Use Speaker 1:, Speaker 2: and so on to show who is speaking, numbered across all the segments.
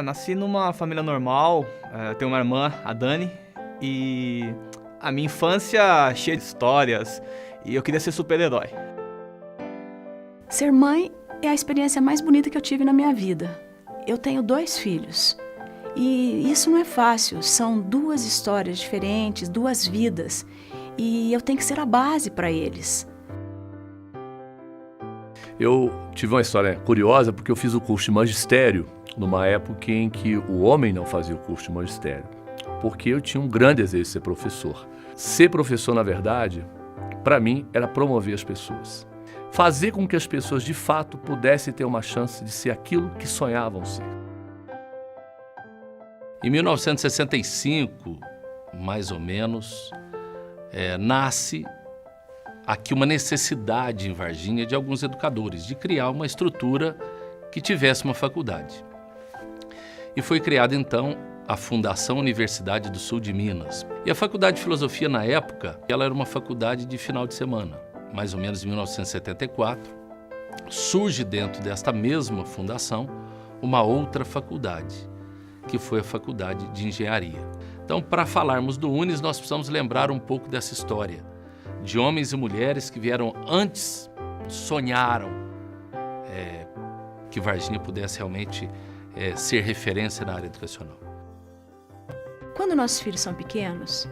Speaker 1: Nasci numa família normal, tenho uma irmã, a Dani, e a minha infância cheia de histórias, e eu queria ser super-herói.
Speaker 2: Ser mãe é a experiência mais bonita que eu tive na minha vida. Eu tenho 2 filhos, e isso não é fácil, são 2 histórias diferentes, 2 vidas, e eu tenho que ser a base para eles.
Speaker 3: Eu tive uma história curiosa porque eu fiz o curso de magistério numa época em que o homem não fazia o curso de magistério, porque eu tinha um grande desejo de ser professor. Ser professor, na verdade, para mim, era promover as pessoas. Fazer com que as pessoas, de fato, pudessem ter uma chance de ser aquilo que sonhavam ser.
Speaker 4: Em 1965, mais ou menos, nasce aqui uma necessidade em Varginha de alguns educadores, de criar uma estrutura que tivesse uma faculdade. E foi criada, então, a Fundação Universidade do Sul de Minas. E a Faculdade de Filosofia, na época, ela era uma faculdade de final de semana. Mais ou menos em 1974, surge dentro desta mesma fundação uma outra faculdade, que foi a Faculdade de Engenharia. Então, para falarmos do UNES, nós precisamos lembrar um pouco dessa história, de homens e mulheres que vieram antes, sonharam que Varginha pudesse realmente ser referência na área educacional.
Speaker 2: Quando nossos filhos são pequenos,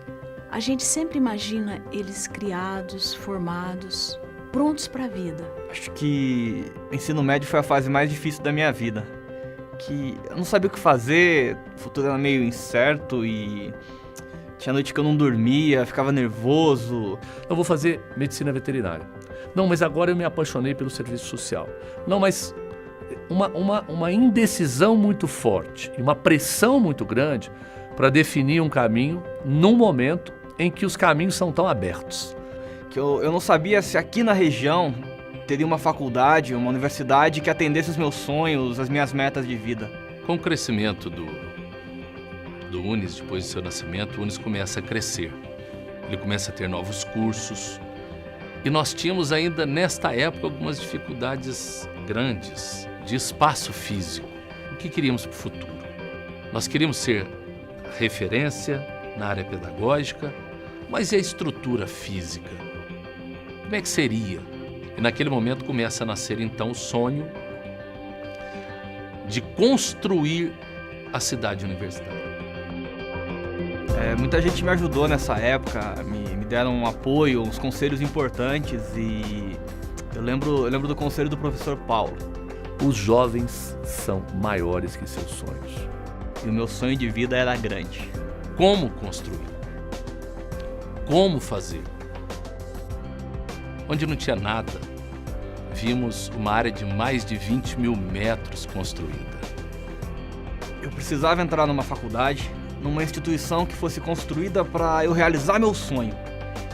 Speaker 2: a gente sempre imagina eles criados, formados, prontos para a vida.
Speaker 1: Acho que o ensino médio foi a fase mais difícil da minha vida. Que eu não sabia o que fazer, o futuro era meio incerto e tinha noite que eu não dormia, ficava nervoso.
Speaker 3: Eu vou fazer medicina veterinária. Não, mas agora eu me apaixonei pelo serviço social. Não, mas uma indecisão muito forte e uma pressão muito grande para definir um caminho num momento em que os caminhos são tão abertos.
Speaker 1: Que eu não sabia se aqui na região teria uma faculdade, uma universidade que atendesse os meus sonhos, as minhas metas de vida.
Speaker 4: Com o crescimento do UNES, depois do seu nascimento, o UNES começa a crescer. Ele começa a ter novos cursos. E nós tínhamos ainda, nesta época, algumas dificuldades grandes de espaço físico. O que queríamos para o futuro? Nós queríamos ser referência na área pedagógica, mas e a estrutura física? Como é que seria? E naquele momento começa a nascer, então, o sonho de construir a cidade universitária.
Speaker 1: Muita gente me ajudou nessa época, me deram um apoio, uns conselhos importantes e eu lembro do conselho do professor Paulo.
Speaker 3: Os jovens são maiores que seus sonhos.
Speaker 1: E o meu sonho de vida era grande.
Speaker 4: Como construir? Como fazer? Onde não tinha nada, vimos uma área de mais de 20 mil metros construída.
Speaker 1: Eu precisava entrar numa faculdade, numa instituição que fosse construída para eu realizar meu sonho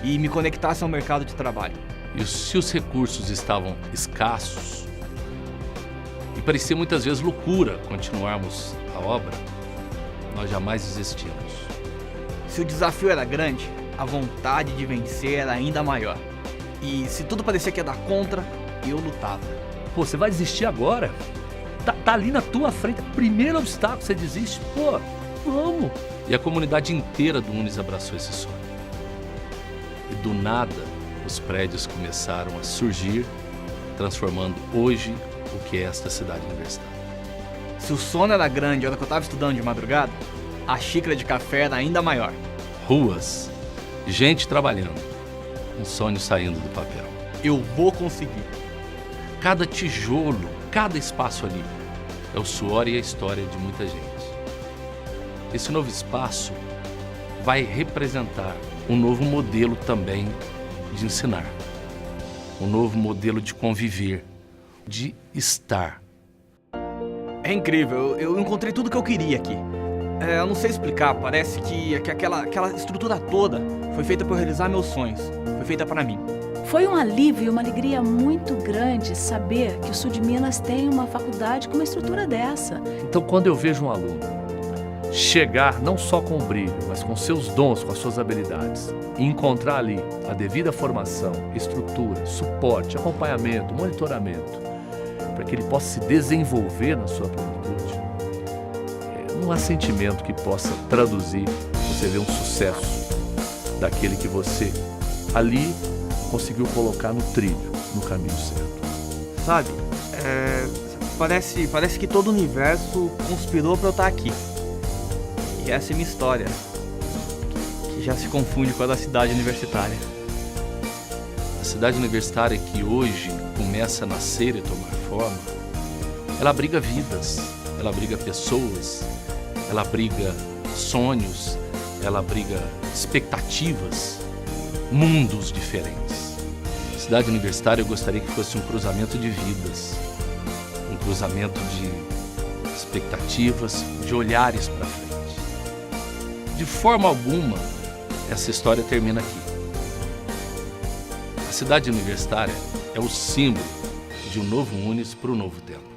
Speaker 1: e me conectasse ao mercado de trabalho.
Speaker 4: E se os recursos estavam escassos, e parecia muitas vezes loucura continuarmos a obra, nós jamais desistimos.
Speaker 1: Se o desafio era grande, a vontade de vencer era ainda maior. E se tudo parecia que ia dar contra, eu lutava.
Speaker 3: Pô, você vai desistir agora? Tá ali na tua frente, primeiro obstáculo, você desiste? Pô, vamos!
Speaker 4: E a comunidade inteira do UNES abraçou esse sonho. E do nada, os prédios começaram a surgir, transformando hoje o que é esta cidade universitária.
Speaker 1: Se o sono era grande a hora que eu estava estudando de madrugada, a xícara de café era ainda maior.
Speaker 4: Ruas, gente trabalhando, um sonho saindo do papel.
Speaker 1: Eu vou conseguir.
Speaker 4: Cada tijolo, cada espaço ali é o suor e a história de muita gente. Esse novo espaço vai representar um novo modelo também de ensinar, um novo modelo de conviver, de estar.
Speaker 1: É incrível, eu encontrei tudo que eu queria aqui. Eu não sei explicar, parece que aquela estrutura toda foi feita para eu realizar meus sonhos, foi feita para mim.
Speaker 2: Foi um alívio e uma alegria muito grande saber que o Sul de Minas tem uma faculdade com uma estrutura dessa.
Speaker 3: Então, quando eu vejo um aluno chegar não só com brilho, mas com seus dons, com as suas habilidades, e encontrar ali a devida formação, estrutura, suporte, acompanhamento, monitoramento, para que ele possa se desenvolver na sua plenitude, não há sentimento que possa traduzir, você ver um sucesso daquele que você ali conseguiu colocar no trilho, no caminho certo.
Speaker 1: Sabe, parece que todo o universo conspirou pra eu estar aqui. E essa é minha história, que já se confunde com a da cidade universitária.
Speaker 4: A cidade universitária que hoje começa a nascer e tomar forma, ela abriga vidas, ela abriga pessoas, ela abriga sonhos, ela abriga expectativas, mundos diferentes. A cidade universitária eu gostaria que fosse um cruzamento de vidas, um cruzamento de expectativas, de olhares para frente. De forma alguma, essa história termina aqui. A cidade universitária é o símbolo de um novo Unis para o novo tempo.